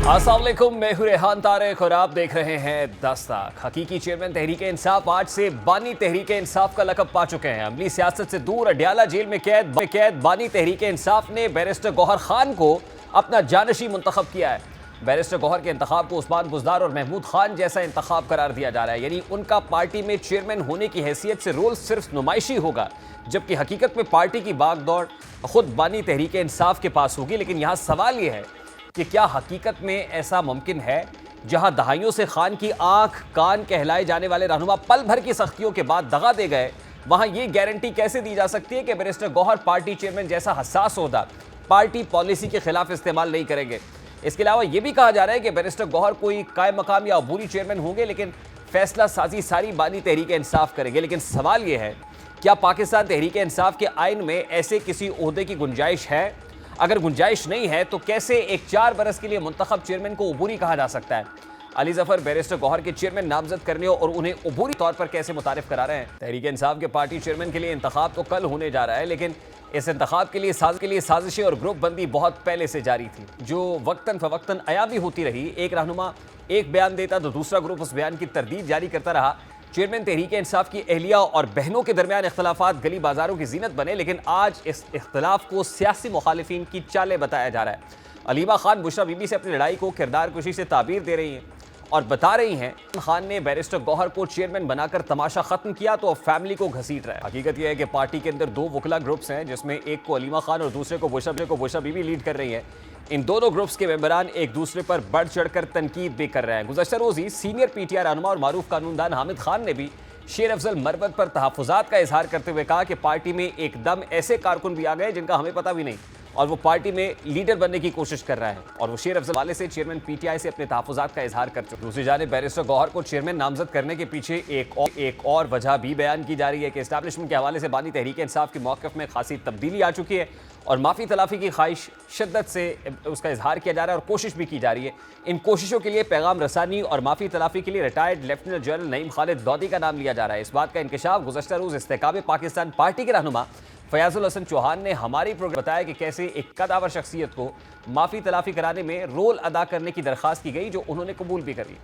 अस्सलाम वालेकुम, मैं हूं रेहान तारिक और आप देख रहे हैं दस्तक। हकीकी चेयरमैन तहरीक इंसाफ आज से बानी तहरीक इंसाफ का लक़ब पा चुके हैं। अमली सियासत से दूर अडयाला जेल में कैद बानी तहरीक इंसाफ ने बैरिस्टर गौहर खान को अपना जानशी मुंतखब किया है। बैरिस्टर गौहर के इंतखाब को उस्मान बुज़दार और महमूद खान जैसा इंतखाब करार दिया जा रहा है, यानी उनका पार्टी में चेयरमैन होने की हैसियत से रोल सिर्फ नुमाइशी होगा, जबकि हकीकत में पार्टी की बागदौड़ खुद बानी तहरीक इंसाफ के पास होगी। लेकिन यहाँ सवाल यह है कि क्या हकीकत में ऐसा मुमकिन है, जहां दहाइयों से खान की आंख कान कहलाए जाने वाले रहनुमा पल भर की सख्तियों के बाद दगा दे गए, वहां यह गारंटी कैसे दी जा सकती है कि बैरिस्टर गौहर पार्टी चेयरमैन जैसा हसास ओहदा पार्टी पॉलिसी के खिलाफ इस्तेमाल नहीं करेंगे। इसके अलावा यह भी कहा जा रहा है कि बैरिस्टर गौहर कोई कायम मकाम या अबूरी चेयरमैन होंगे, लेकिन फैसला साजी सारी बानी तहरीक इंसाफ करेंगे। लेकिन सवाल यह है, क्या पाकिस्तान तहरीक इंसाफ के आइन में ऐसे किसी ओहदे की गुंजाइश है? अगर गुंजाइश नहीं है तो कैसे एक 4 बरस के लिए मुंतखब चेयरमैन को अबूरी कहा जा सकता है? अली जफर बैरिस्टर गौहर के चेयरमैन नामजद करने और उन्हें अबूरी तौर पर कैसे मुतारिफ करा रहे हैं? तहरीक इंसाफ के पार्टी चेयरमैन के लिए इंतखाब तो कल होने जा रहा है, लेकिन इस इंतखाब के लिए साजिशें और ग्रुप बंदी बहुत पहले से जारी थी, जो वक्तन फवक्तन अया भी होती रही। एक रहनुमा एक बयान देता तो दूसरा ग्रुप उस बयान की तरदीद जारी करता रहा। चेयरमैन तहरीक इंसाफ की अहलिया और बहनों के दरमियान इख्तलाफात गली बाजारों की जीनत बने, लेकिन आज इस इख्तलाफ को सियासी मुखालिफिन की चालें बताया जा रहा है। अलीमा खान बुशरा बीबी से अपनी लड़ाई को किरदार कुशी से ताबीर दे रही हैं और बता रही हैं खान ने बैरिस्टर गौहर को चेयरमैन बनाकर तमाशा खत्म किया तो अब फैमिली को घसीट रहा है। हकीकत यह है कि पार्टी के अंदर 2 वकला ग्रुप्स हैं, जिसमें एक को अलीमा खान और दूसरे को बुशरा बीबी लीड कर रही हैं। इन दोनों ग्रुप्स के मेंबरान एक दूसरे पर बढ़ चढ़कर तनकीद भी कर रहे हैं। गुज़श्ता रोज़ ही सीनियर पीटीआई रहनुमा और मारूफ कानूनदान हामिद खान ने भी शेर अफजल मरवत पर तहफ़्फ़ुज़ात का इजहार करते हुए कहा कि पार्टी में एकदम ऐसे कारकुन भी आ गए जिनका हमें पता भी नहीं, और वो पार्टी में लीडर बनने की कोशिश कर रहा है, और वो शेर अफजल वाले से चेयरमैन पीटीआई से अपने तहफ़्फ़ुज़ात का इजहार कर चुके। दूसरी जानिब बैरिस्टर गौहर को चेयरमैन नामजद करने के पीछे एक और वजह भी बयान की जा रही है कि इस्टेब्लिशमेंट के हवाले से बानी तहरीक इंसाफ के मौक़िफ़ में खासी तब्दीली आ चुकी है और माफ़ी तलाफ़ी की ख्वाहिश शिद्दत से उसका इजहार किया जा रहा है और कोशिश भी की जा रही है। इन कोशिशों के लिए पैगाम रसानी और माफ़ी तलाफ़ी के लिए retired lieutenant general Naeem Khalid Daudi का नाम लिया जा रहा है। इस बात का इंकशाफ गुज़श्ता रोज़ इस्तेकाब पाकिस्तान पार्टी के रहनुमा फयाजुल हसन चौहान ने हमारी प्रोग्राम बताया कि कैसे एक कदावर शख्सियत को माफ़ी तलाफ़ी कराने में रोल अदा करने की दरख्वास्त की गई, जो उन्होंने कबूल भी कर ली।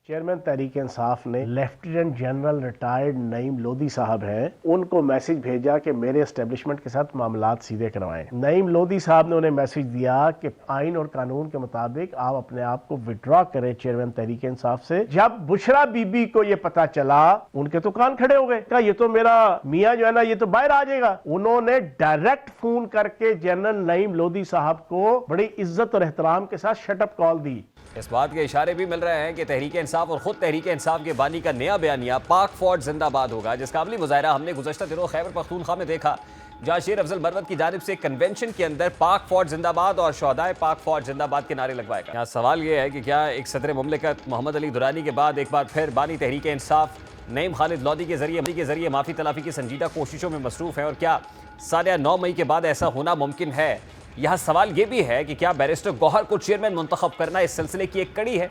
चेयरमैन तहरीक इंसाफ ने lieutenant general retired Naeem Lodhi साहब हैं, उनको मैसेज भेजा कि मेरे एस्टेब्लिशमेंट के साथ मामलात सीधे करवाएं। नईम लोधी साहब ने उन्हें मैसेज दिया कि आइन और कानून के मुताबिक आप अपने आप को विड्रॉ करें चेयरमैन तहरीक इंसाफ से। जब बुशरा बीबी को ये पता चला, उनके तो कान खड़े हो गए, कहा ये तो मेरा मियाँ जो है ना, ये तो बाहर आ जाएगा। उन्होंने डायरेक्ट फोन करके जनरल नईम लोधी साहब को बड़ी इज्जत और एहतराम के साथ शटअप कॉल दी। इस बात के इशारे भी मिल रहे हैं कि तहरीक इंसाफ और खुद तहरीक इंसाफ के बानी का नया बयानिया पाक फौज जिंदाबाद होगा, जिसका अमली मुजाहरा हमने गुज़श्ता दिनों खैबर पख्तूनख्वा में देखा, जहाँ शेर अफजल मरवत की जानिब से कन्वेंशन के अंदर पाक फौज जिंदाबाद और शोहदाए पाक फौज जिंदाबाद के नारे लगवाएगा। यहाँ सवाल यह है कि क्या एक सदर मुमलिकत मोहम्मद अली दुरानी के बाद एक बार फिर बानी तहरीक इंसाफ नईम खालिद लोधी के जरिए माफ़ी तलाफ़ी की संजीदा कोशिशों में मसरूफ़ है, और क्या साल 9 मई के बाद ऐसा होना मुमकिन है? यहाँ सवाल ये भी है कि क्या बैरिस्टर गौहर को चेयरमैन मुंतखब करना इस सिलसिले की एक कड़ी है,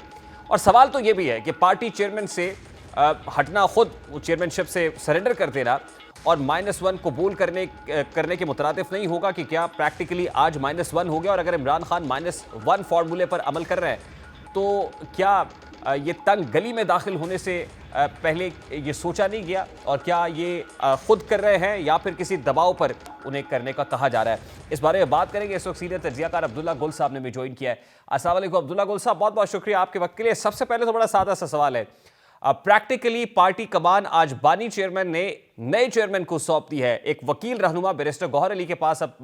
और सवाल तो ये भी है कि पार्टी चेयरमैन से हटना, खुद चेयरमैनशिप से सरेंडर कर देना और -1 कबूल करने के मुतरादिफ नहीं होगा कि क्या प्रैक्टिकली आज -1 हो गया, और अगर इमरान खान -1 फार्मूले पर अमल कर रहे हैं तो क्या ये तंग गली में दाखिल होने से पहले ये सोचा नहीं गया, और क्या ये खुद कर रहे हैं या फिर किसी दबाव पर उन्हें करने का कहा जा रहा है? इस बारे में बात करेंगे। इस वक्त सीनियर तज्जियाकार अब्दुल्ला गुल साहब ने भी ज्वाइन किया है। अस्सलाम वालेकुम अब्दुल्ला गुल साहब, बहुत बहुत शुक्रिया आपके वक्त के लिए। सबसे पहले तो बड़ा सादा सा सवाल है, प्रैक्टिकली पार्टी कमान आज बानी चेयरमैन ने नए चेयरमैन को सौंप दी है। एक वकील रहनुमा बैरिस्टर गौहर अली के पास अब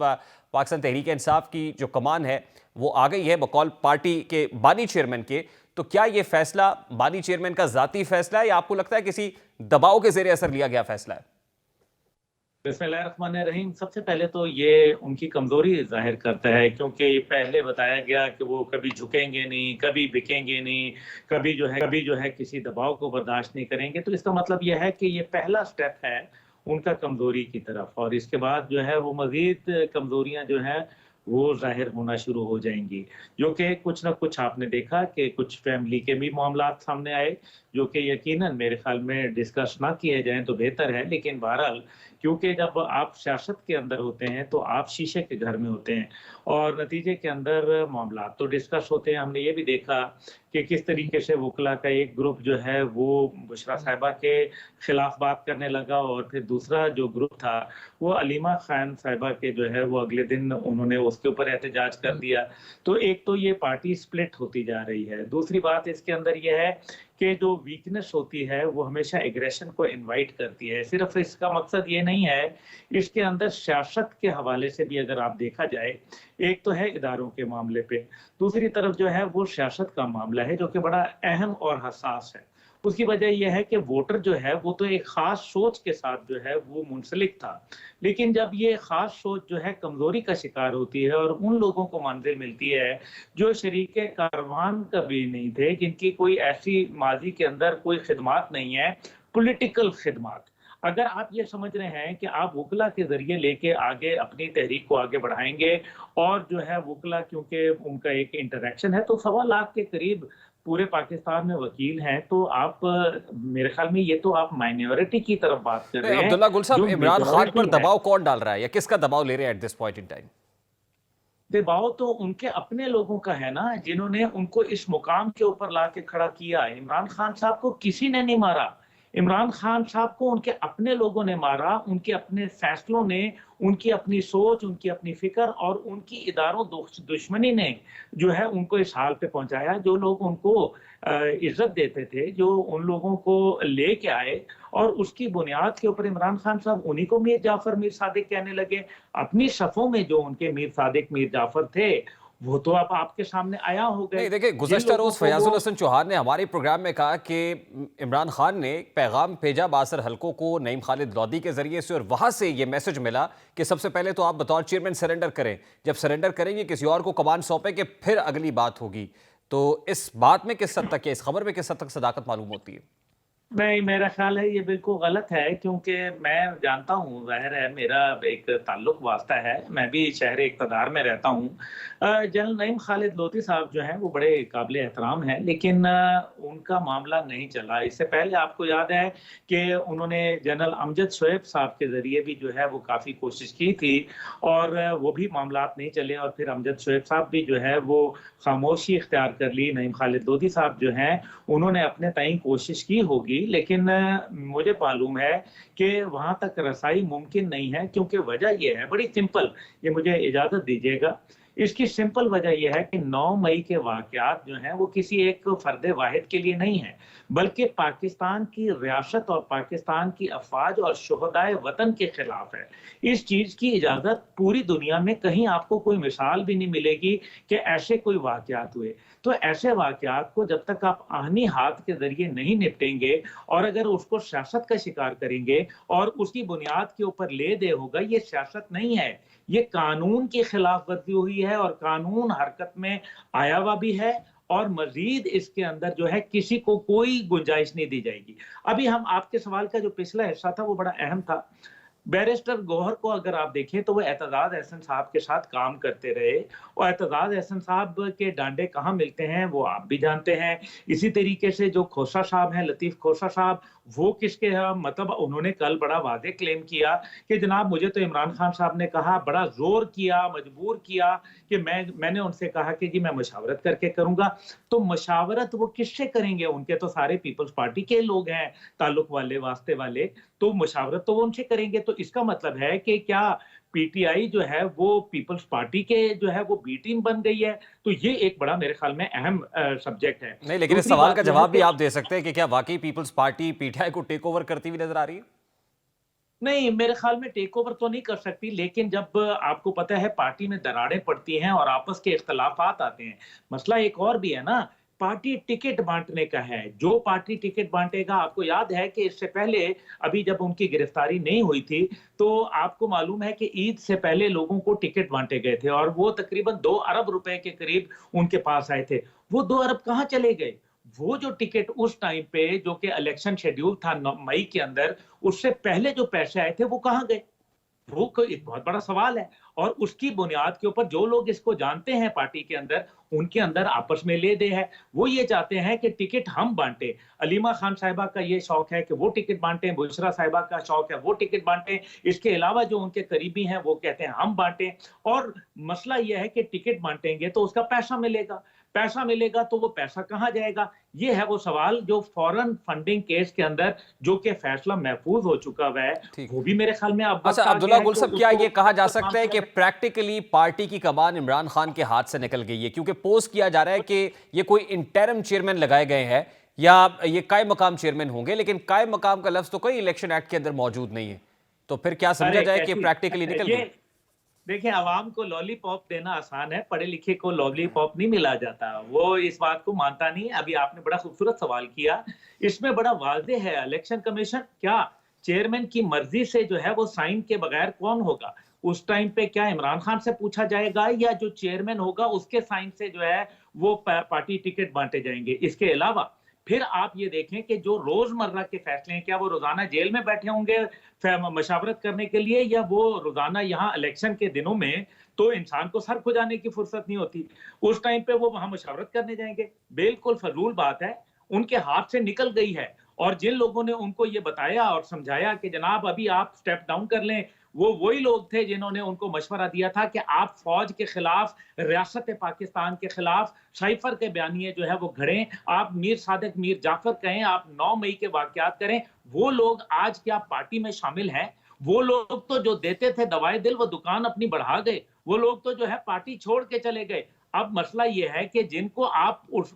पाकिस्तान तहरीक इंसाफ की जो कमान है वो आ गई है बकौल पार्टी के बानी चेयरमैन के। तो क्या ये फैसला बानी चेयरमैन का जाती फैसला है या आपको लगता है किसी दबाव के ज़रिए असर लिया गया फैसला है? बिस्मिल्लाहिर्रहमानिर्रहीम। सबसे पहले तो ये उनकी कमजोरी जाहिर करता है, क्योंकि पहले बताया गया कि वो कभी झुकेंगे नहीं, कभी बिकेंगे नहीं, कभी जो है किसी दबाव को बर्दाश्त नहीं करेंगे। तो इसका मतलब यह है कि ये पहला स्टेप है उनका कमजोरी की तरफ, और इसके बाद जो है वो मजीद कमजोरियां जो है वो जाहिर होना शुरू हो जाएंगी, जो कि कुछ ना कुछ आपने देखा कि कुछ फैमिली के भी मामलात सामने आए, जो कि यकीनन मेरे ख्याल में डिस्कस ना किए जाएं तो बेहतर है। लेकिन बहरहाल क्योंकि जब आप सियासत के अंदर होते हैं तो आप शीशे के घर में होते हैं और नतीजे के अंदर मामला तो डिस्कस होते हैं। हमने ये भी देखा कि किस तरीके से वकला का एक ग्रुप जो है वो बुशरा साहिबा के खिलाफ बात करने लगा और फिर दूसरा जो ग्रुप था वो अलीमा खान साहिबा के जो है वो अगले दिन उन्होंने उसके ऊपर एहतजाज कर दिया। तो एक तो ये पार्टी स्प्लिट होती जा रही है। दूसरी बात इसके अंदर ये है कि जो वीकनेस होती है वो हमेशा एग्रेशन को इनवाइट करती है। सिर्फ इसका मकसद ये नहीं है, इसके अंदर सियासत के हवाले से भी अगर आप देखा जाए, एक तो है इदारों के मामले पे, दूसरी तरफ जो है वो सियासत का मामला है जो कि बड़ा अहम और हसास है। उसकी वजह यह है कि वोटर जो है वो तो एक खास सोच के साथ जो है वो मुंसलिक था, लेकिन जब ये खास सोच जो है कमजोरी का शिकार होती है और उन लोगों को मंजिल मिलती है जो शरीके कारवान कभी नहीं थे, जिनकी कोई ऐसी माजी के अंदर कोई खिदमात नहीं है, पॉलिटिकल खिदमात, अगर आप ये समझ रहे हैं कि आप वकला के जरिए लेके आगे अपनी तहरीक को आगे बढ़ाएंगे और जो है वकला क्योंकि उनका एक इंटरेक्शन है तो 1.25 लाख के करीब पूरे पाकिस्तान में वकील हैं, तो आप मेरे ख्याल में ये तो आप माइनॉरिटी की तरफ बात कर रहे हैं। अब्दुल्ला गुल साहब, इमरान खान पर majority दबाव कौन डाल रहा है या किसका दबाव ले रहे हैं at this point in time? दबाव तो उनके अपने लोगों का है ना, जिन्होंने उनको इस मुकाम के ऊपर ला के खड़ा किया। इमरान खान साहब को किसी ने नहीं मारा, इमरान खान साहब को उनके अपने लोगों ने मारा, उनके अपने फैसलों ने, उनकी अपनी सोच, उनकी अपनी फिक्र और उनकी इदारों दुश्मनी ने जो है उनको इस हाल पे पहुंचाया। जो लोग उनको इज्जत देते थे, जो उन लोगों को लेके आए और उसकी बुनियाद के ऊपर इमरान खान साहब उन्हीं को मीर जाफर, मीर सादिक कहने लगे। अपनी सफों में जो उनके मीर सादिक, मीर जाफर थे वो तो अब आपके सामने आया हो गए। नहीं, देखिए, गुज़श्ता रोज फयाजुल हसन चौहान ने हमारे प्रोग्राम में कहा कि इमरान खान ने एक पैगाम भेजा बासर हलकों को नईम खालिद लोधी के जरिए से और वहां से ये मैसेज मिला कि सबसे पहले तो आप बतौर चेयरमैन सरेंडर करें, जब सरेंडर करेंगे किसी और को कमान सौंपे कि फिर अगली बात होगी। तो इस बात में किस हद तक, इस खबर में किस हद तक सदाकत मालूम होती है? नहीं, मेरा ख्याल है ये बिल्कुल गलत है, क्योंकि मैं जानता हूँ, ज़ाहिर है मेरा एक ताल्लुक वास्ता है, मैं भी शहर इक़्तिदार में रहता हूँ। जनरल नईम खालिद लोधी साहब जो हैं वो बड़े काबिल एहतराम हैं, लेकिन उनका मामला नहीं चला। इससे पहले आपको याद है कि उन्होंने जनरल अमजद शोएब साहब के ज़रिए भी जो है वो काफ़ी कोशिश की थी और वो भी मामलात नहीं चले और फिर अमजद शोएब साहब भी जो है वो खामोशी इख्तियार कर ली। नईम खालिद लोधी साहब जो हैं उन्होंने अपने ताईं कोशिश की होगी, लेकिन मुझे मालूम है कि वहां तक रसाई मुमकिन नहीं है, क्योंकि वजह यह है बड़ी सिंपल, ये मुझे इजाजत दीजिएगा, इसकी सिंपल वजह यह है कि 9 मई के वाकयात जो हैं वो किसी एक फर्द वाहिद के लिए नहीं है, बल्कि पाकिस्तान की रियासत और पाकिस्तान की अफवाज और शुहदाए वतन के खिलाफ है। इस चीज की इजाजत पूरी दुनिया में कहीं आपको कोई मिसाल भी नहीं मिलेगी कि ऐसे कोई वाकयात हुए। तो ऐसे वाकयात को जब तक आप आहनी हाथ के जरिए नहीं निपटेंगे और अगर उसको सियासत का शिकार करेंगे और उसकी बुनियाद के ऊपर ले दे होगा, ये सियासत नहीं है, ये कानून की खिलाफ वर्जी हुई है और कानून हरकत में आया हुआ भी है और मजीद इसके अंदर जो है किसी को कोई गुंजाइश नहीं दी जाएगी। अभी हम आपके सवाल का जो पिछला हिस्सा था वो बड़ा अहम था। बैरिस्टर गौहर को अगर आप देखें तो वो एतजाज अहसन साहब के साथ काम करते रहे और एतजाज अहसन साहब के डांडे कहाँ मिलते हैं वो आप भी जानते हैं। इसी तरीके से जो खोसा साहब हैं, लतीफ खोसा साहब, वो किसके हैं, मतलब उन्होंने कल बड़ा वादे क्लेम किया कि जनाब मुझे तो इमरान खान साहब ने कहा, बड़ा जोर किया, मजबूर किया कि मैंने उनसे कहा कि जी मैं मशावरत करके करूंगा। तो मशावरत वो किससे करेंगे, उनके तो सारे पीपल्स पार्टी के लोग हैं, ताल्लुक वाले, वास्ते वाले, तो मशावरत तो वो उनसे करेंगे। तो इसका मतलब है कि क्या पीटीआई जो है वो पीपल्स पार्टी के जो है वो बी टीम बन गई है? तो ये एक बड़ा मेरे ख्याल में अहम सब्जेक्ट है। नहीं, लेकिन इस सवाल का जवाब भी आप दे सकते हैं कि क्या वाकई पीपल्स पार्टी पीटीआई को टेक ओवर करती हुई नजर आ रही है? नहीं, मेरे ख्याल में टेक ओवर तो नहीं कर सकती, लेकिन जब आपको पता है पार्टी में दरारें पड़ती हैं और आपस के इख्तलाफात आते हैं, मसला एक और भी है ना, पार्टी टिकट बांटने का है। जो पार्टी टिकट बांटेगा, आपको याद है कि इससे पहले अभी जब उनकी गिरफ्तारी नहीं हुई थी तो आपको मालूम है कि ईद से पहले लोगों को टिकट बांटे गए थे और वो तकरीबन 2 अरब रुपए के करीब उनके पास आए थे। वो 2 अरब कहाँ चले गए? वो जो टिकट उस टाइम पे जो कि इलेक्शन शेड्यूल था मई के अंदर, उससे पहले जो पैसे आए थे वो कहाँ गए? वो एक बहुत बड़ा सवाल है। और उसकी बुनियाद के ऊपर जो लोग इसको जानते हैं पार्टी के अंदर, उनके अंदर आपस में ले दे है। वो ये चाहते हैं कि टिकट हम बांटे। अलीमा खान साहिबा का ये शौक है कि वो टिकट बांटे, बुशरा साहिबा का शौक है वो टिकट बांटे। इसके अलावा जो उनके करीबी हैं वो कहते हैं हम बांटे। और मसला यह है कि टिकट बांटेंगे तो उसका पैसा मिलेगा, पैसा मिलेगा तो वो पैसा कहां जाएगा? ये है वो सवाल जो फॉरेन फंडिंग केस के अंदर जो कि फैसला महफूज हो चुका हुआ है, वो भी मेरे ख्याल में अब अच्छा अब्दुल्ला गुल साहब, क्या ये कहा जा सकता है कि प्रैक्टिकली पार्टी की कमान इमरान खान के हाथ से निकल गई है? क्योंकि पोस्ट किया जा रहा है कि ये कोई इंटरिम चेयरमैन लगाए गए हैं या ये कायम मकाम चेयरमैन होंगे, लेकिन कायम मकाम का लफ्ज तो कोई इलेक्शन एक्ट के अंदर मौजूद नहीं है। तो फिर क्या समझा जाए कि प्रैक्टिकली निकल गई? देखिए, आवाम को लॉलीपॉप देना आसान है, पढ़े लिखे को लॉलीपॉप नहीं मिला जाता। वो इस बात को मानता नहीं। अभी आपने बड़ा खूबसूरत सवाल किया, इसमें बड़ा वाज़ेह है। इलेक्शन कमीशन क्या चेयरमैन की मर्जी से जो है वो साइन के बगैर कौन होगा? उस टाइम पे क्या इमरान खान से पूछा जाएगा या जो चेयरमैन होगा उसके साइन से जो है वो पार्टी टिकट बांटे जाएंगे? इसके अलावा फिर आप ये देखें कि जो रोजमर्रा के फैसले हैं, क्या वो रोजाना जेल में बैठे होंगे मशावरत करने के लिए, या वो रोजाना यहाँ इलेक्शन के दिनों में तो इंसान को सर खुजाने की फुर्सत नहीं होती, उस टाइम पे वो वहां मशावरत करने जाएंगे? बिल्कुल फजूल बात है, उनके हाथ से निकल गई है। और जिन लोगों ने उनको ये बताया और समझाया कि जनाब अभी आप स्टेप डाउन कर लें, वो वही लोग थे जिन्होंने उनको मशवरा दिया था कि आप फौज के खिलाफ, रियासत पाकिस्तान के खिलाफ साइफर के बयानिए जो है वो घड़ें, आप मीर सादिक मीर जाफर कहें, आप 9 मई के वाकयात करें। वो लोग आज क्या पार्टी में शामिल हैं? वो लोग तो जो देते थे दवाए दिल वो दुकान अपनी बढ़ा गए, वो लोग तो जो है पार्टी छोड़ के चले गए। अब मसला ये है कि जिनको आप उस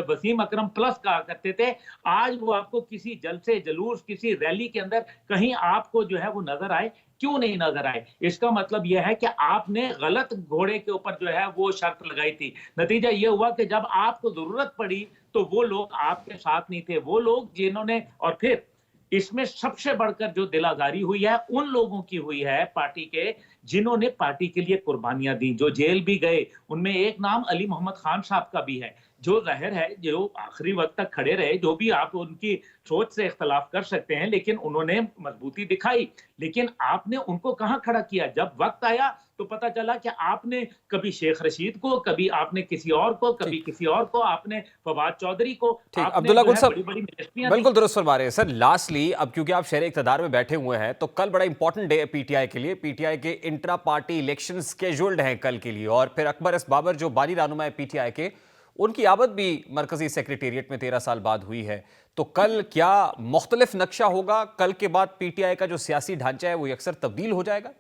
वसीम अकरम प्लस कहा करते थे, आज वो आपको किसी जलसे जुलूस, किसी रैली के अंदर कहीं आपको जो है वो नजर आए? क्यों नहीं नजर आए? इसका मतलब यह है कि आपने गलत घोड़े के ऊपर जो है वो शर्त लगाई थी। नतीजा ये हुआ कि जब आपको जरूरत पड़ी तो वो लोग आपके साथ नहीं थे। वो लोग जिन्होंने, और फिर इसमें सबसे बढ़कर जो दिल आजारी हुई है उन लोगों की हुई है पार्टी के, जिन्होंने पार्टी के लिए कुर्बानियां दी, जो जेल भी गए। उनमें एक नाम अली मोहम्मद खान साहब का भी है, जो जाहिर है जो आखिरी वक्त तक खड़े रहे। जो भी आप उनकी सोच से इख्तलाफ कर सकते हैं, लेकिन उन्होंने मजबूती दिखाई। लेकिन आपने उनको कहां खड़ा किया? जब वक्त आया तो पता चला कि आपने कभी शेख रशीद को, कभी आपने किसी और को, कभी किसी और को, आपने फवाद चौधरी को। ठीक, अब्दुल्ला गुल साहब बड़ी बिल्कुल दुरुस्त फरमा रहे हैं सर। लास्टली, अब क्योंकि आप शहर इक़्तिदार में बैठे हुए हैं, तो कल बड़ा इंपॉर्टेंट डे है पीटीआई के लिए। पीटीआई के इंट्रा पार्टी इलेक्शन स्केड्यूल्ड हैं कल के लिए, और फिर अकबर एस बाबर जो बानी रहनुमा है पीटीआई के, उनकी आमद भी मरकजी सेक्रेटेरिएट में 13 साल बाद हुई है। तो कल क्या मुख्तलिफ नक्शा होगा? कल के बाद पीटीआई का जो सियासी ढांचा है वो अक्सर तब्दील हो जाएगा?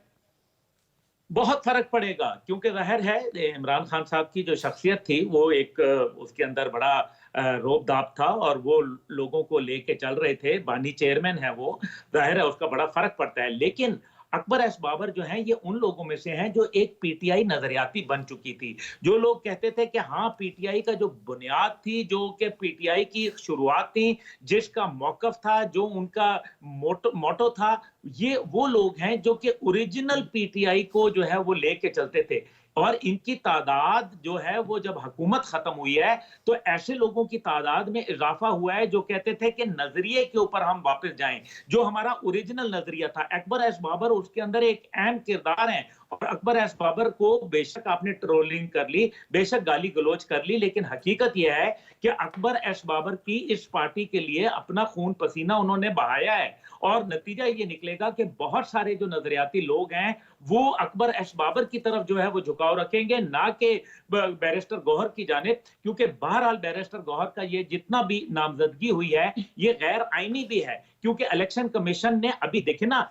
बहुत फर्क पड़ेगा, क्योंकि जाहिर है इमरान खान साहब की जो शख्सियत थी वो एक उसके अंदर बड़ा रोब-दाब था और वो लोगों को लेके चल रहे थे। बानी चेयरमैन है वो, जाहिर है उसका बड़ा फर्क पड़ता है। लेकिन अकबर एस बाबर जो हैं ये उन लोगों में से हैं जो एक पीटीआई नजरियाती बन चुकी थी। जो लोग कहते थे कि हाँ पीटीआई का जो बुनियाद थी, जो कि पीटीआई की शुरुआत थी, जिसका मौकफ था, जो उनका मोटो था, ये वो लोग हैं जो कि ओरिजिनल पीटीआई को जो है वो लेके चलते थे। और इनकी तादाद जो है वो जब हुकूमत खत्म हुई है तो ऐसे लोगों की तादाद में इजाफा हुआ है जो कहते थे कि नजरिए के ऊपर हम वापस जाएं, जो हमारा ओरिजिनल नजरिया था। अकबर एस बाबर उसके अंदर एक अहम किरदार है। और अकबर एस बाबर को बेशक आपने ट्रोलिंग कर ली, बेशक गाली गलोच कर ली, लेकिन हकीकत यह है कि अकबर एस बाबर की इस पार्टी के लिए अपना खून पसीना उन्होंने बहाया है। और नतीजा ये निकलेगा कि बहुत सारे जो नजरियाती लोग हैं वो अकबर एस बाबर की तरफ जो है वो झुकाव रखेंगे, ना कि बैरिस्टर गौहर की जानिब। क्योंकि बहरहाल बैरिस्टर गौहर का ये जितना भी नामजदगी हुई है ये गैर आईनी भी है, क्योंकि इलेक्शन कमीशन ने अभी देखे ना,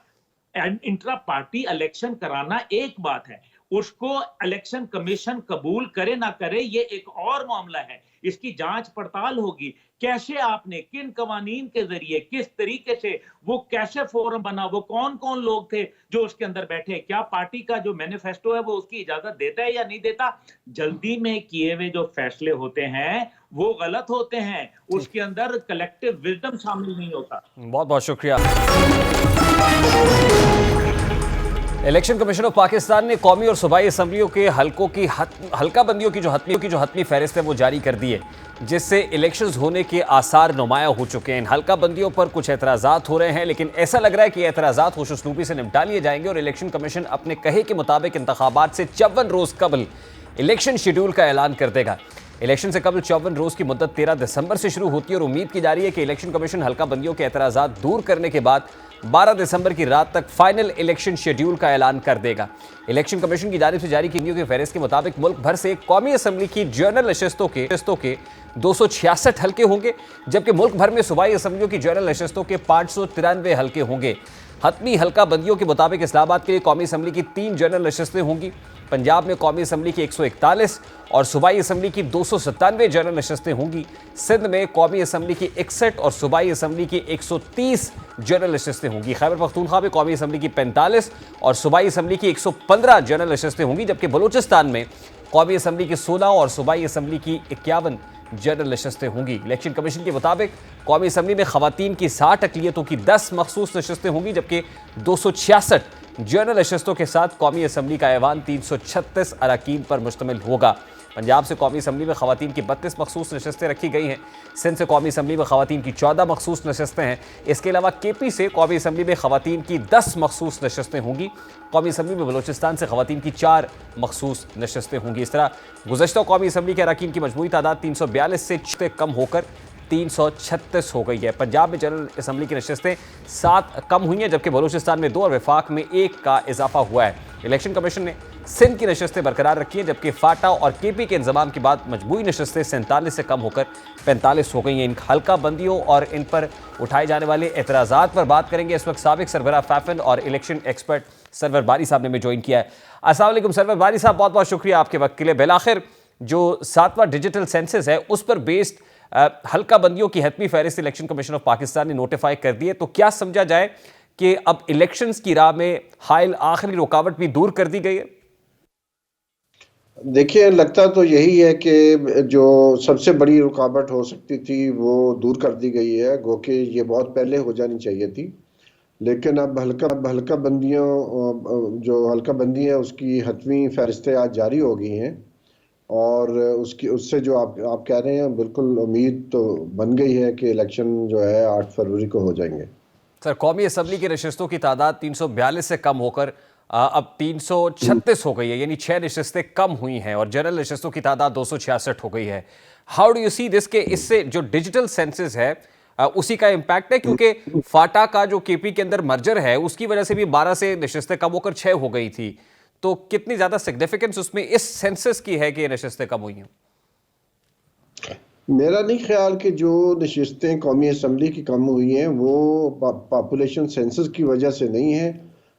इंट्रा पार्टी इलेक्शन कराना एक बात है, उसको इलेक्शन कमीशन कबूल करे ना करे ये एक और मामला है। इसकी जांच पड़ताल होगी, कैसे आपने, किन कवानीन के जरिए, किस तरीके से, वो कैसे फोरम बना, वो कौन कौन लोग थे जो उसके अंदर बैठे, क्या पार्टी का जो मैनिफेस्टो है वो उसकी इजाजत देता है या नहीं देता। जल्दी में किए हुए जो फैसले होते हैं वो गलत होते हैं, उसके अंदर कलेक्टिव विजडम शामिल नहीं होता। बहुत बहुत शुक्रिया। इलेक्शन कमीशन ऑफ पाकिस्तान ने कौमी और सूबाई असम्बलियों के हलकों की हल्का बंदियों की जो हतमी फहरिस्त है वो जारी कर दी है, जिससे इलेक्शंस होने के आसार नुमाया हो चुके हैं। इन हल्का बंदियों पर कुछ एतराज़ात हो रहे हैं, लेकिन ऐसा लग रहा है कि ये एतराज़ात होशुस्नूबी से निपटा लिए जाएंगे और इलेक्शन कमीशन अपने कहे के मुताबिक इंतखाबात से 54 रोज़ कबल इलेक्शन शेड्यूल का ऐलान कर देगा। इलेक्शन से कबल 54 रोज़ की मुद्दत 13 दिसंबर से शुरू होती है और उम्मीद की जा रही है कि इलेक्शन कमीशन हल्का बंदियों के एतराज़ात दूर करने के बाद 12 दिसंबर की रात तक फाइनल इलेक्शन शेड्यूल का ऐलान कर देगा। इलेक्शन कमीशन की जानिब से जारी की की फहरिस्त के मुताबिक मुल्क भर से कौमी असम्बली की जनरल नशस्तों के 266 हल्के होंगे, जबकि मुल्क भर में सूबाई असम्बलियों की जनरल नशस्तों के 593 हल्के होंगे। हतमी हल्का बंदियों के मुताबिक इस्लामाबाद के लिए कौमी असम्बली की 3 जनरल नशस्तें होंगी, पंजाब में कौमी असम्बली की 141 और सूबाई असम्बली की 297 जनरल नशस्तें होंगी। सिंध में कौमी असम्बली की 61 और सूबाई असम्बली की 130 जनरल नशस्तें होंगी। खैबर पख्तूनख्वा में कौमी असम्बली की 45 और सूबाई असम्बली की 115 जनरल नशस्तें होंगी, जबकि बलूचिस्तान में कौमी असम्बली की 16 और सूबाई असम्बली की 51 जनरल नशस्तें होंगी। इलेक्शन कमीशन के मुताबिक कौमी असम्बली में खवातीन की 60 अक़लियतों की 10 मखसूस नशस्तें होंगी, जबकि 266 जनरल नशस्तों के साथ कौमी असम्बली का ऐवान 336 अरकान पर मुश्तमिल होगा। पंजाब से कौमी असम्बली में खवातीन की 32 मखसूस नशस्तें रखी गई हैं। सिंध से कौमी असम्बली में खवातीन की 14 मखसूस नशस्तें हैं। इसके अलावा केपी से कौमी असम्बली में खवातीन की 10 मखसूस नशस्तें होंगी। कौमी असम्बली में बलूचिस्तान से खवातीन की 4 मखसूस नशस्तें होंगी। इस तरह गुज़श्ता कौमी असम्बली के अरकान की मजमूई तादाद 342 से कम होकर 336 हो गई है। पंजाब में जनरल असम्बली की नशस्तें 7 कम हुई हैं, जबकि बलूचिस्तान में 2 और वफाक में 1 का इजाफा हुआ है। इलेक्शन कमीशन ने सिंध की नशस्तें बरकरार रखी हैं, जबकि फाटा और केपी के इंतजाम के बाद मजमूई नशस्तें 47 से कम होकर 45 हो गई हैं। इन हल्का बंदियों और इन पर उठाए जाने वाले एतराज़ात पर बात करेंगे। इस वक्त साबिक सरबराह फैफन और इलेक्शन एक्सपर्ट सरवर बारी साहब ने हमें ज्वाइन किया है। अस्सलाम वालेकुम सरवर बारी साहब, बहुत बहुत शुक्रिया आपके वक्त के लिए। बिलाखिर जो 7वां डिजिटल सेंसस है उस पर बेस्ड हल्का बंदियों की हतमी फहरिस्त इलेक्शन कमीशन ऑफ पाकिस्तान ने नोटिफाई कर दी है, तो क्या समझा जाए कि अब इलेक्शंस की राह में हायल आखिरी रुकावट भी दूर कर दी गई है? देखिए, लगता तो यही है कि जो सबसे बड़ी रुकावट हो सकती थी वो दूर कर दी गई है, गो कि ये बहुत पहले हो जानी चाहिए थी। लेकिन अब हल्का बंदी है उसकी हतमी फहरिस्तें आज जारी हो गई हैं और उससे जो आप कह रहे हैं, बिल्कुल उम्मीद तो बन गई है कि इलेक्शन जो है 8 फरवरी को हो जाएंगे। सर, कौमी असम्बली की नशस्तों की तादाद 342 से कम होकर अब 336 हो गई है, यानी 6 नशस्तें कम हुई हैं और जनरल नशस्तों की तादाद 266 हो गई है। How do you see this के इससे जो डिजिटल सेंसस है उसी का इम्पैक्ट है, क्योंकि फाटा का जो केपी के अंदर मर्जर है उसकी वजह से भी 12 से नशस्तें कम होकर 6 हो गई थी, तो कितनी ज्यादा सिग्निफिकेंस उसमें इस सेंसस की है कि ये नशस्तें कम हुई हैं? मेरा नहीं ख्याल कि जो नशस्तें कौमी असम्बली की कम हुई हैं वो पॉपुलेशन सेंसस की वजह से नहीं है।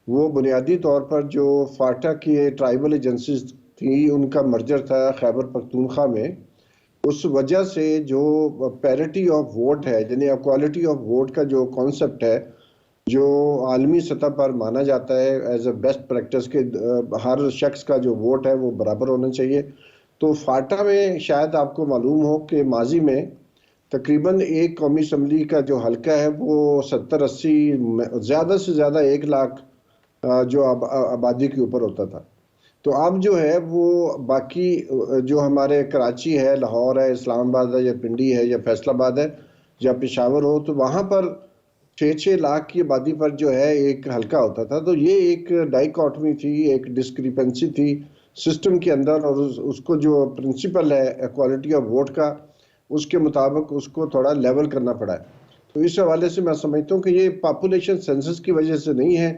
वो बुनियादी तौर पर जो फाटा की ट्राइबल एजेंसीज थी उनका मर्जर था खैबर पख्तूनख्वा में, उस वजह से जो पैरिटी ऑफ वोट है, यानी इक्वालिटी ऑफ वोट का जो कॉन्सेप्ट है, जो आलमी सतह पर माना जाता है एज अ बेस्ट प्रैक्टिस के हर शख्स का जो वोट है वो बराबर होना चाहिए। तो फाटा में शायद आपको मालूम हो कि माजी में तकरीबन एक कौमी असम्बली का जो हल्का है वो 70-80 ज़्यादा से ज़्यादा 1 लाख जो आबादी के ऊपर होता था। तो अब जो है वो बाकी जो हमारे कराची है, लाहौर है, इस्लामाबाद है, या पिंडी है, या फैसलाबाद है, या पेशावर हो, तो वहाँ पर 6-6 लाख की आबादी पर जो है एक हल्का होता था। तो ये एक डाइकॉटमी थी, एक डिस्क्रिपेंसी थी सिस्टम के अंदर, और उसको जो प्रिंसिपल है इक्वालिटी ऑफ वोट का, उसके मुताबिक उसको थोड़ा लेवल करना पड़ा है। तो इस हवाले से मैं समझता हूँ कि ये पॉपुलेशन सेंसस की वजह से नहीं है,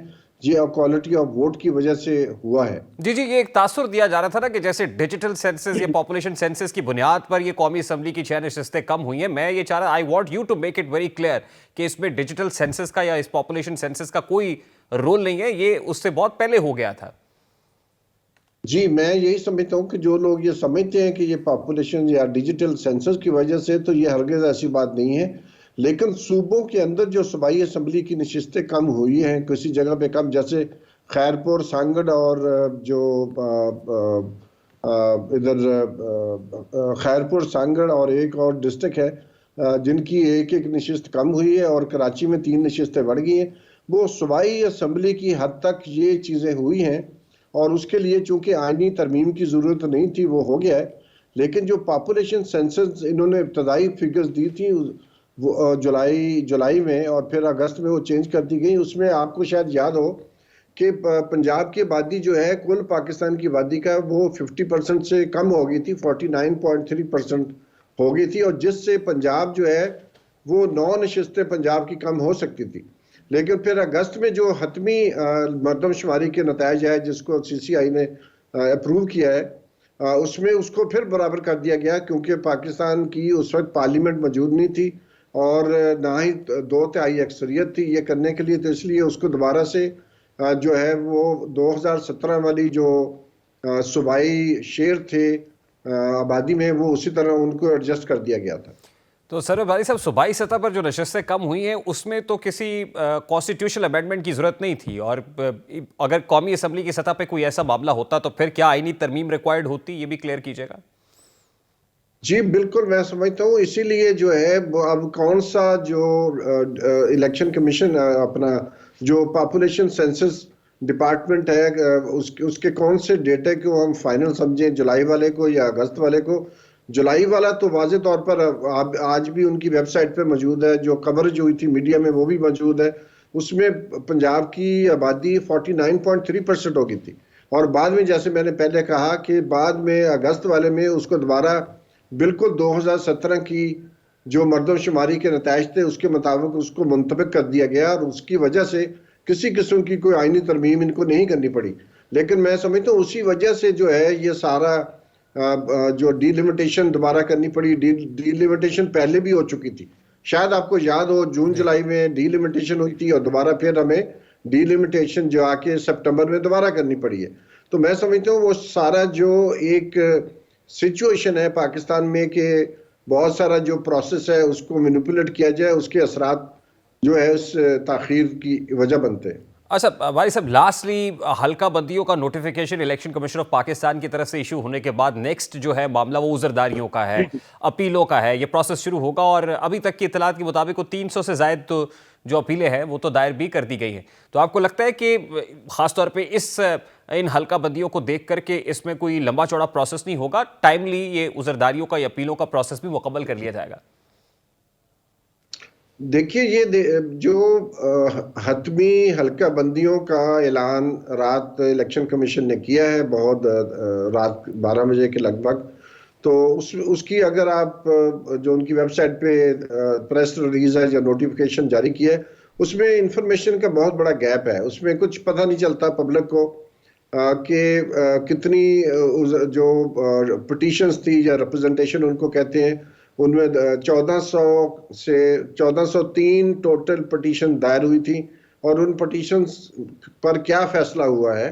ये क्वालिटी ऑफ वोट की वजह से हुआ है। जी, ये एक तासुर दिया जा रहा था ना कि जैसे डिजिटल सेंसस या पॉपुलेशन सेंसस की बुनियाद पर ये कौमी असम्बली की 6 नशस्तें कम हुई हैं। मैं ये चाह रहा, I want you to make it very clear कि इसमें डिजिटल सेंसस का या इस पॉपुलेशन सेंसस का कोई रोल नहीं है, ये उससे बहुत पहले हो गया था। जी, मैं यही समझता हूँ कि जो लोग ये समझते हैं कि ये पॉपुलेशन या डिजिटल सेंसस की वजह से, तो ये हरगिज़ ऐसी बात नहीं है। लेकिन सूबों के अंदर जो सूबाई असम्बली की नशिस्तें कम हुई हैं, किसी जगह पे कम, जैसे खैरपुर, सांगड़ और जो इधर खैरपुर, सांगड़ और एक और डिस्ट्रिक्ट है जिनकी एक नशिस्त कम हुई है, और कराची में 3 नशिस्तें बढ़ गई हैं। वो सूबाई असम्बली की हद तक ये चीज़ें हुई हैं, और उसके लिए चूंकि आईनी तरमीम की ज़रूरत नहीं थी, वो हो गया है। लेकिन जो पॉपुलेशन सेंसस इन्होंने इब्तदाई फिगर्स दी थी वो जुलाई में, और फिर अगस्त में वो चेंज कर दी गई। उसमें आपको शायद याद हो कि पंजाब की आबादी जो है कुल पाकिस्तान की आबादी का वो 50% से कम हो गई थी, 49.3% हो गई थी, और जिससे पंजाब जो है वो 9 नशिस्तें पंजाब की कम हो सकती थी। लेकिन फिर अगस्त में जो हतमी मरदमशुमारी के नतायज है, जिसको CCI ने अप्रूव किया है, उसमें उसको फिर बराबर कर दिया गया, क्योंकि पाकिस्तान की उस वक्त पार्लियामेंट मौजूद नहीं थी और ना ही 2/3 अक्सरियत थी ये करने के लिए। तो इसलिए उसको दोबारा से जो है वो 2017 वाली जो सूबाई शेर थे आबादी में, वो उसी तरह उनको एडजस्ट कर दिया गया था। तो सरवर बारी साहब, सूबाई सतह पर जो नशस्तें कम हुई हैं उसमें तो किसी कॉन्स्टिट्यूशनल अमेंडमेंट की जरूरत नहीं थी, और अगर कौमी असम्बली की सतह पर कोई ऐसा मामला होता तो फिर क्या आईनी तरमीम रिक्वायर्ड होती, ये भी क्लियर कीजिएगा। जी बिल्कुल, मैं समझता हूँ इसीलिए जो है अब कौन सा जो इलेक्शन कमीशन अपना जो पॉपुलेशन सेंसस डिपार्टमेंट है, उसके कौन से डेटा को हम फाइनल समझें, जुलाई वाले को या अगस्त वाले को। जुलाई वाला तो वाज़े तौर पर आज भी उनकी वेबसाइट पे मौजूद है, जो कवरेज हुई थी मीडिया में वो भी मौजूद है। उसमें पंजाब की आबादी 49.3% हो गई थी, और बाद में जैसे मैंने पहले कहा कि बाद में अगस्त वाले में उसको दोबारा बिल्कुल 2017 की जो मरदमशुमारी के नतायज थे उसके मुताबिक उसको मुंतबिक कर दिया गया, और उसकी वजह से किसी किस्म की कोई आईनी तरमीम इनको नहीं करनी पड़ी। लेकिन मैं समझता हूँ उसी वजह से जो है ये सारा जो डीलिमिटेशन दोबारा करनी पड़ी। डीलिमिटेशन पहले भी हो चुकी थी, शायद आपको याद हो, जून जुलाई में डीलिमिटेशन हुई थी और दोबारा फिर हमें डीलिमिटेशन जो आके सितंबर में दोबारा करनी पड़ी है। तो मैं समझता हूँ वो सारा जो एक सिचुएशन है पाकिस्तान में कि बहुत सारा जो प्रोसेस है उसको मैनिपुलेट किया जाए, उसके असरात जो है उस ताखीर की वजह बनते हैं। अच्छा भाई साहब, लास्टली हल्का बंदियों का notification election commission of Pakistan की तरफ से इशू होने के बाद नेक्स्ट जो है मामला वो उजरदारियों का है, अपीलों का है, ये प्रोसेस शुरू होगा, और अभी तक की इतलात के मुताबिक वो 300 से ज़ायद तो जो अपीलें हैं वो तो दायर भी कर दी गई हैं। तो आपको लगता है कि ख़ासतौर पर इन हल्का बंदियों को देख करके इसमें कोई लंबा चौड़ा प्रोसेस नहीं होगा, टाइमली ये उजरदारियों का या अपीलों का प्रोसेस भी मुकम्मल कर लिया जाएगा? देखिए ये जो हतमी हल्का बंदियों का ऐलान रात इलेक्शन कमीशन ने किया है, बहुत रात 12 बजे के लगभग, तो उसकी अगर आप जो उनकी वेबसाइट पे प्रेस रिलीज है या नोटिफिकेशन जारी किया है, उसमें इंफॉर्मेशन का बहुत बड़ा गैप है। उसमें कुछ पता नहीं चलता पब्लिक को कि कितनी जो पिटीशंस थी या रिप्रेजेंटेशन उनको कहते हैं, उनमें 1400 से 1403 टोटल पिटीशन दायर हुई थी, और उन पिटीशंस पर क्या फैसला हुआ है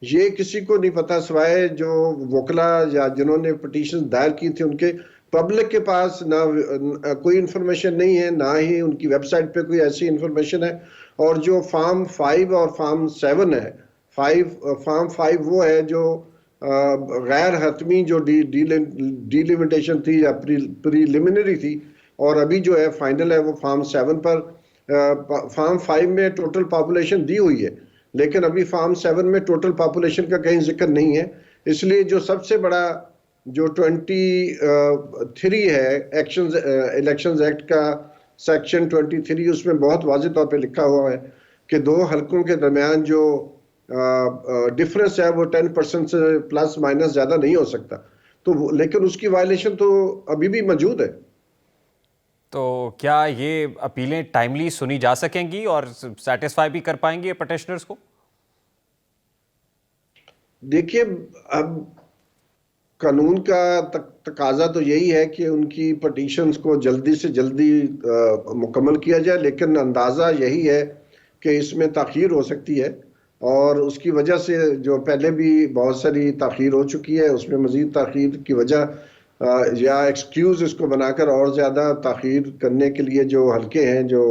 ये किसी को नहीं पता, सिवाय जो वकला या जिन्होंने पिटीशन दायर की थी उनके। पब्लिक के पास ना कोई इंफॉर्मेशन नहीं है, ना ही उनकी वेबसाइट पे कोई ऐसी इंफॉर्मेशन है। और जो फार्म 5 और फार्म 7 है, फार्म 5 वो है जो गैर हतमी जो डीलिमिटेशन थी या प्रीलिमिनरी थी, और अभी जो है फाइनल है वो फार्म 7 पर। फार्म 5 में टोटल पॉपुलेशन दी हुई है, लेकिन अभी फार्म 7 में टोटल पॉपुलेशन का कहीं जिक्र नहीं है। इसलिए जो सबसे बड़ा जो 23 है इलेक्शंस एक्ट का सेक्शन 23, उसमें बहुत वाज़ेह तौर पे लिखा हुआ है कि दो हलकों के दरमियान जो डिफरेंस है वो 10% से प्लस माइनस ज्यादा नहीं हो सकता। तो लेकिन उसकी वायलेशन तो अभी भी मौजूद है। तो क्या ये अपीलें टाइमली सुनी जा सकेंगी और सेटिस्फाई भी कर पाएंगे पिटिशनर्स को? देखिए, अब कानून का तकाजा तो यही है कि उनकी पिटीशंस को जल्दी से जल्दी मुकम्मल किया जाए, लेकिन अंदाज़ा यही है कि इसमें ताख़ीर हो सकती है, और उसकी वजह से जो पहले भी बहुत सारी ताख़ीर हो चुकी है, उसमें मज़ीद ताख़ीर की वजह या एक्सक्यूज़ इसको बनाकर और ज़्यादा ताख़ीर करने के लिए जो हल्के हैं, जो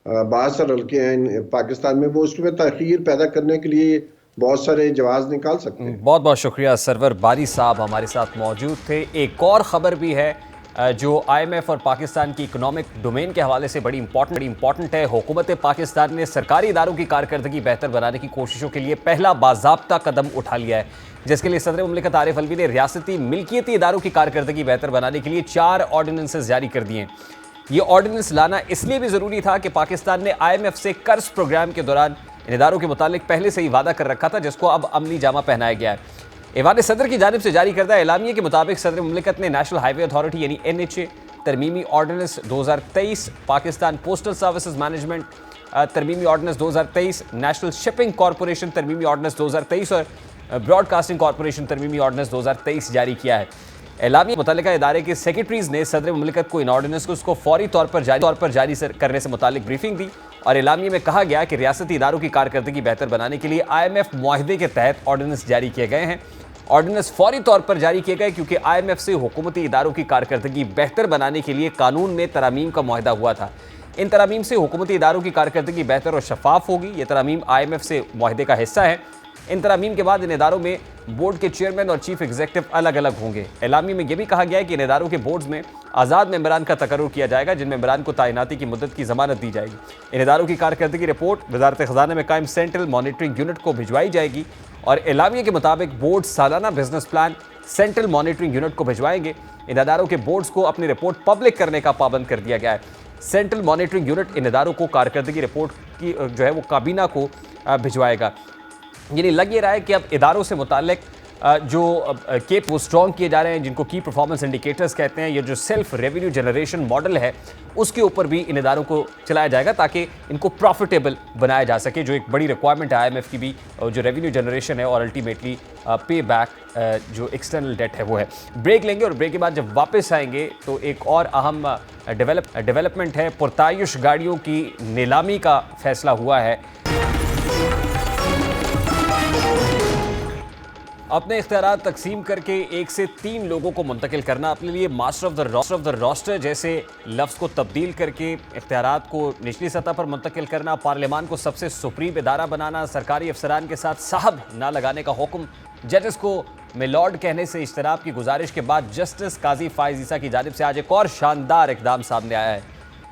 बासर हल्के हैं पाकिस्तान में, वो उसमें ताख़ीर पैदा करने के लिए बहुत सारे जवाब निकाल सकते हैं। बहुत बहुत शुक्रिया। सरवर बारी साहब हमारे साथ मौजूद थे। एक और ख़बर भी है जो IMF और पाकिस्तान की इकोनॉमिक डोमेन के हवाले से बड़ी इंपॉर्टेंट है। हुकूमत पाकिस्तान ने सरकारी इदारों की कारकर्दगी बेहतर बनाने की कोशिशों के लिए पहला बाज़ाब्ता कदम उठा लिया है, जिसके लिए सदर मुमलिकत आरिफ अलवी ने रियासती मिल्कियती इदारों की कारकर्दगी बेहतर बनाने के लिए 4 ऑर्डिनेंसेस जारी कर दिए हैं। ये ऑर्डिनेंस लाना इसलिए भी ज़रूरी था कि पाकिस्तान ने IMF से कर्ज प्रोग्राम के दौरान इन इदारों के मुतालिक पहले से ही वादा कर रखा था, जिसको अब अमली जामा पहनाया गया है। ऐवान सदर की जानिब से जारी करदा एलामिया के मुताबिक सदर मुमलिकत ने नेशनल हाईवे अथॉरिटी यानी NHA तरमीमी ordinance 2023, Pakistan postal services management तरमीमी ऑर्डिनेंस 2023, नेशनल शिपिंग कॉरपोरेशन तरमीमी ऑर्डिनेंस 2023 और ब्रॉडकास्टिंग कॉरपोरेशन तरमीमी ऑर्डिनेंस 2023 जारी किया है। एलामिया मुतल्लिका इदारे के सेक्रेटरीज ने सदर मुमलिकत को इन ऑर्डिनेंस को उसको फौरी तौर पर जारी करने से मुतालिक ब्रीफिंग दी और एलामिया में कहा गया कि रियासती इदारों की कारकर्दगी बेहतर बनाने के लिए IMF मुआहदे के तहत ऑर्डिनेंस जारी किए गए हैं। ऑर्डिनेंस फौरी तौर पर जारी किए गए क्योंकि IMF से हुकूमती इदारों की कारकर्दगी बेहतर बनाने के लिए कानून में तरामीम का मुआहदा हुआ था। इन तरामीम से हुकूमती इदारों की कारकर्दगी बेहतर और शफाफ होगी। ये तरामीम IMF से मुआहदे का हिस्सा है। इन तरामीम के बाद इन इदारों में बोर्ड के चेयरमैन और चीफ एग्जीक्यूटिव अलग अलग होंगे। एलामी में यह भी कहा गया है कि इन इदारों के बोर्ड्स में आज़ाद मेंबरान का तकर्रुर किया जाएगा, जिन मेंबरान को तैनाती की मुद्दत की जमानत दी जाएगी। इन इदारों की कारकर्दगी रिपोर्ट वजारत ख़ज़ाना में कायम सेंट्रल मॉनिटरिंग यूनिट को भिजवाई जाएगी और एलामिया के मुताबिक बोर्ड सालाना business plan central monitoring unit को भिजवाएंगे। इन इदारों के बोर्ड्स को अपनी रिपोर्ट पब्लिक करने का पाबंद कर दिया गया है। सेंट्रल मॉनिटरिंग यूनिट इन इदारों को कारकर्दगी रिपोर्ट की जो है वो काबीना को भिजवाएगा। यानी लग ये रहा है कि अब इदारों से मुताल्लिक जो केप वो स्ट्रॉन्ग किए जा रहे हैं, जिनको की परफॉर्मेंस इंडिकेटर्स कहते हैं, ये जो सेल्फ रेवेन्यू जनरेशन मॉडल है उसके ऊपर भी इन इदारों को चलाया जाएगा ताकि इनको प्रॉफिटेबल बनाया जा सके, जो एक बड़ी रिक्वायरमेंट है IMF की भी, जो रेवेन्यू जनरेशन है और अल्टीमेटली पे बैक जो एक्सटर्नल डेट है वो है। ब्रेक लेंगे और ब्रेक के बाद जब वापस आएंगे तो एक और अहम डेवलपमेंट है। पुरतायुश गाड़ियों की नीलामी का फैसला हुआ है। अपने इख्तियार तकसीम करके 1 से 3 लोगों को मुंतकिल करना, अपने लिए मास्टर ऑफ द रोस्टर जैसे लफ्ज़ को तब्दील करके इख्तियार को निचली सतह पर मुंतकिल करना, पार्लियामान को सबसे सुप्रीम इदारा बनाना, सरकारी अफसरान के साथ साहब ना लगाने का हुक्म, जजेस को मिलॉर्ड कहने से इज्तनाब की गुजारिश के बाद जस्टिस काजी फायज़ ईसा की जानिब से आज एक और शानदार इक़दाम सामने आया है।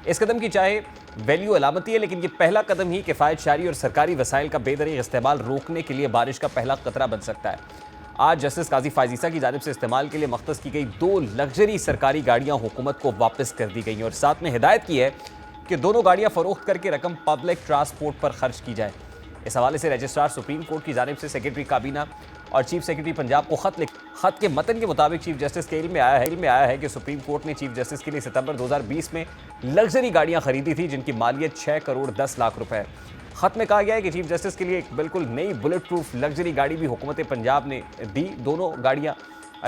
इस कदम की चाहे वैल्यू अलामती है, लेकिन ये पहला कदम ही किफ़ायत शारी और सरकारी वसाइल का बेदरीग इस्तेमाल रोकने के लिए बारिश का पहला खतरा बन सकता है। आज जस्टिस काजी फायज़ ईसा की जानिब से इस्तेमाल के लिए मख्तस की गई 2 लग्जरी सरकारी गाड़ियां हुकूमत को वापस कर दी गई हैं और साथ में हिदायत की है कि दोनों गाड़ियां फ़रोख्त करके रकम पब्लिक ट्रांसपोर्ट पर खर्च की जाए। इस हवाले से रजिस्ट्रार सुप्रीम कोर्ट की जानिब से सेक्रेटरी काबीना और चीफ सेक्रेटरी पंजाब को खत के मतन के मुताबिक चीफ जस्टिस के इल्म में आया है कि सुप्रीम कोर्ट ने चीफ जस्टिस के लिए सितंबर 2020 में लग्जरी गाड़ियां खरीदी थी, जिनकी मालियत 6 करोड़ 10 लाख रुपए है। खत में कहा गया है कि चीफ जस्टिस के लिए एक बिल्कुल नई बुलेट प्रूफ लग्जरी गाड़ी भी हुकूमत पंजाब ने दी। दोनों गाड़ियां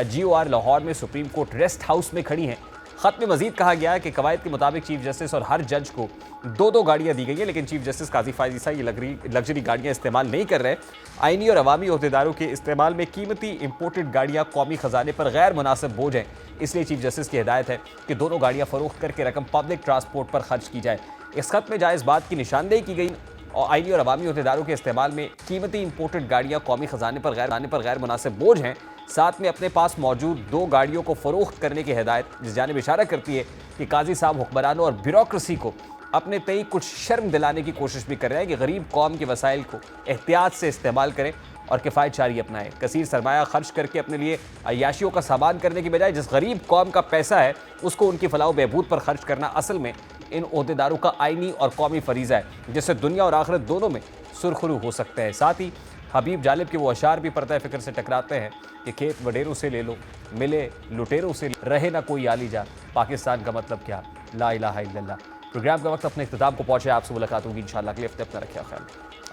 GOR लाहौर में सुप्रीम कोर्ट रेस्ट हाउस में खड़ी हैं। खत में मजीद कहा गया है कि कवायद के मुताबिक चीफ जस्टिस और हर जज को 2-2 गाड़ियां दी गई हैं, लेकिन चीफ जस्टिस काजी फायज़ ईसा ये लग्जरी गाड़ियां इस्तेमाल नहीं कर रहे। आईनी और अवामी अहदेदारों के इस्तेमाल में कीमती इंपोर्टेड गाड़ियां कौमी खजाने पर गैर मुनासिब बोझ हैं, इसलिए चीफ जस्टिस की हिदायत है कि दोनों गाड़ियां फरोख्त करके रकम पब्लिक ट्रांसपोर्ट पर खर्च की जाए। इस खत में जायज़ बात की निशानदेही की गई और आईनी और अवामी अहदेदारों के इस्तेमाल में कीमती इंपोर्टेड गाड़ियां कौमी खजाने पर गैर मुनासिब बोझ हैं। साथ में अपने पास मौजूद 2 गाड़ियों को फरोख्त करने की हिदायत जिस जानिब इशारा करती है कि काजी साहब हुक्मरानों और ब्यूरोक्रेसी को अपने तय कुछ शर्म दिलाने की कोशिश भी कर रहे हैं कि गरीब कौम के वसाइल को एहतियात से इस्तेमाल करें और किफ़ायत शारी अपनाएं। कसीर सरमाया खर्च करके अपने लिए अय्याशियों का सामान करने की बजाय जिस गरीब कौम का पैसा है उसको उनकी फलाह बहबूद पर खर्च करना असल में इन ओहदेदारों का आईनी और कौमी फरीज़ा है, जिससे दुनिया और आखिरत दोनों में सुरखरू हो सकते हैं। साथ ही हबीब जालिब के वो अशार भी पर्दा फ़िक्र से टकराते हैं कि खेत वडेरों से ले लो, मिले लुटेरों से रहे ना कोई आली जा, पाकिस्तान का मतलब क्या, ला इलाहा इल्लल्लाह। प्रोग्राम का वक्त अपने इख्तिताम को पहुँचे, आपसे मुलाकात होगी इंशाअल्लाह। के लिए अपना रखिए ख्याल।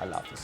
अल्लाह हाफ़िज़।